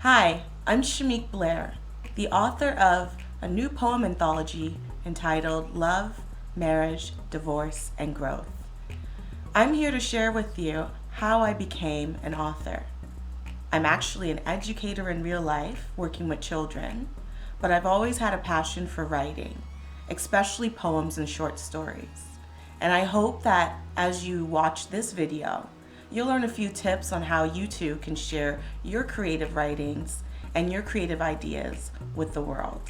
Hi, I'm Shemique Blair, the author of a new poem anthology entitled Love, Marriage, Divorce, and Growth. I'm here to share with you how I became an author. I'm actually an educator in real life, working with children, but I've always had a passion for writing, especially poems and short stories. And I hope that as you watch this video, you'll learn a few tips on how you too can share your creative writings and your creative ideas with the world.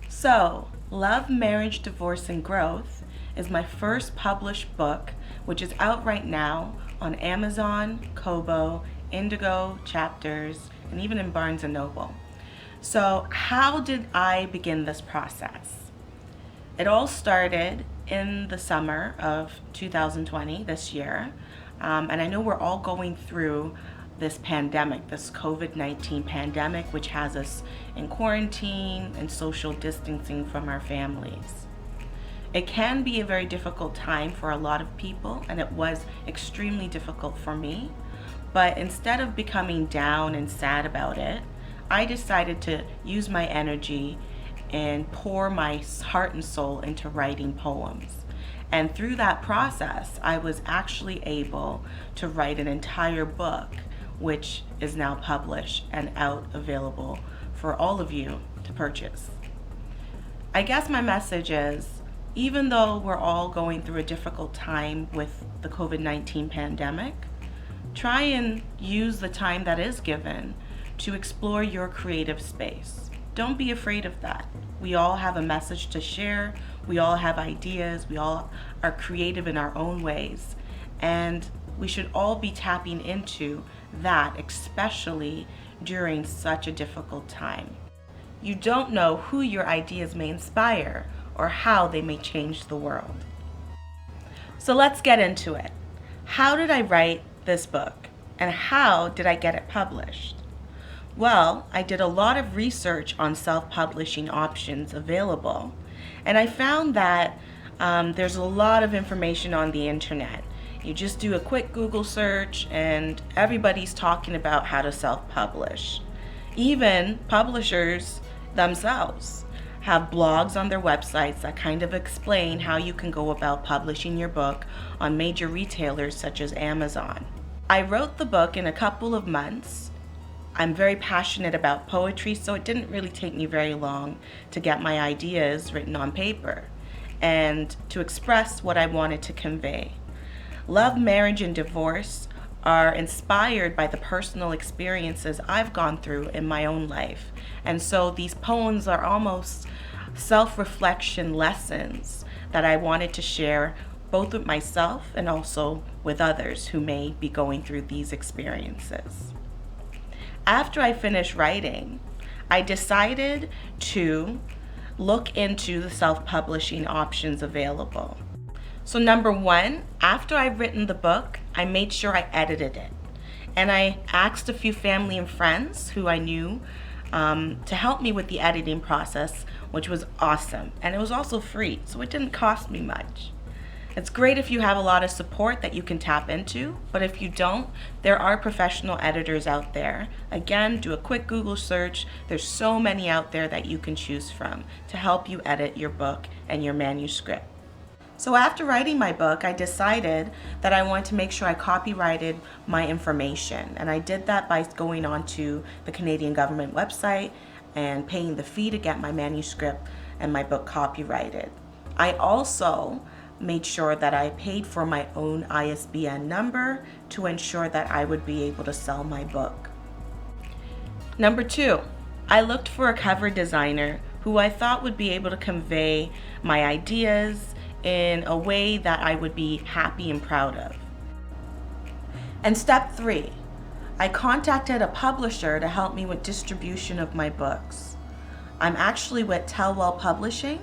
So, Love, Marriage, Divorce, and Growth is my first published book, which is out right now on Amazon, Kobo, Indigo, Chapters, and even in Barnes & Noble. So how did I begin this process? It all started in the summer of 2020, this year, and I know we're all going through this pandemic, this COVID-19 pandemic, which has us in quarantine and social distancing from our families. It can be a very difficult time for a lot of people, and it was extremely difficult for me. But instead of becoming down and sad about it, I decided to use my energy and pour my heart and soul into writing poems. And through that process, I was actually able to write an entire book, which is now published and out available for all of you to purchase. I guess my message is, even though we're all going through a difficult time with the COVID-19 pandemic, try and use the time that is given to explore your creative space. Don't be afraid of that. We all have a message to share. We all have ideas. We all are creative in our own ways. And we should all be tapping into that, especially during such a difficult time. You don't know who your ideas may inspire or how they may change the world. So let's get into it. How did I write this book, and how did I get it published? Well, I did a lot of research on self-publishing options available, and I found that there's a lot of information on the internet. You just do a quick Google search and everybody's talking about how to self-publish. Even publishers themselves have blogs on their websites that kind of explain how you can go about publishing your book on major retailers such as Amazon. I wrote the book in a couple of months. I'm very passionate about poetry, so it didn't really take me very long to get my ideas written on paper and to express what I wanted to convey. Love, Marriage, and Divorce are inspired by the personal experiences I've gone through in my own life. And so these poems are almost self-reflection lessons that I wanted to share both with myself and also with others who may be going through these experiences. After I finished writing, I decided to look into the self-publishing options available. So number one, after I've written the book, I made sure I edited it. And I asked a few family and friends who I knew to help me with the editing process, which was awesome. And it was also free, so it didn't cost me much. It's great if you have a lot of support that you can tap into, but if you don't, there are professional editors out there. Again, do a quick Google search. There's so many out there that you can choose from to help you edit your book and your manuscript. So after writing my book, I decided that I wanted to make sure I copyrighted my information. And I did that by going onto the Canadian government website and paying the fee to get my manuscript and my book copyrighted. I also made sure that I paid for my own ISBN number to ensure that I would be able to sell my book. Number two, I looked for a cover designer who I thought would be able to convey my ideas in a way that I would be happy and proud of. And step three, I contacted a publisher to help me with distribution of my books. I'm actually with Tellwell Publishing.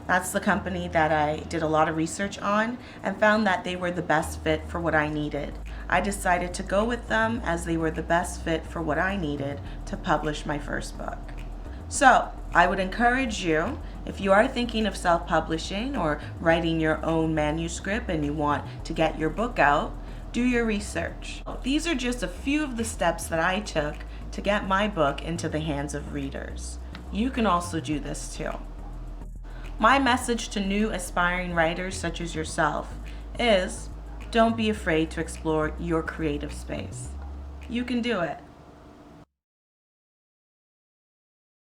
That's the company that I did a lot of research on and found that they were the best fit for what I needed. I decided to go with them as they were the best fit for what I needed to publish my first book. So I would encourage you, if you are thinking of self-publishing or writing your own manuscript and you want to get your book out, Do your research. These are just a few of the steps that I took to get my book into the hands of readers. You can also do this too. My message to new aspiring writers such as yourself is, don't be afraid to explore your creative space. You can do it.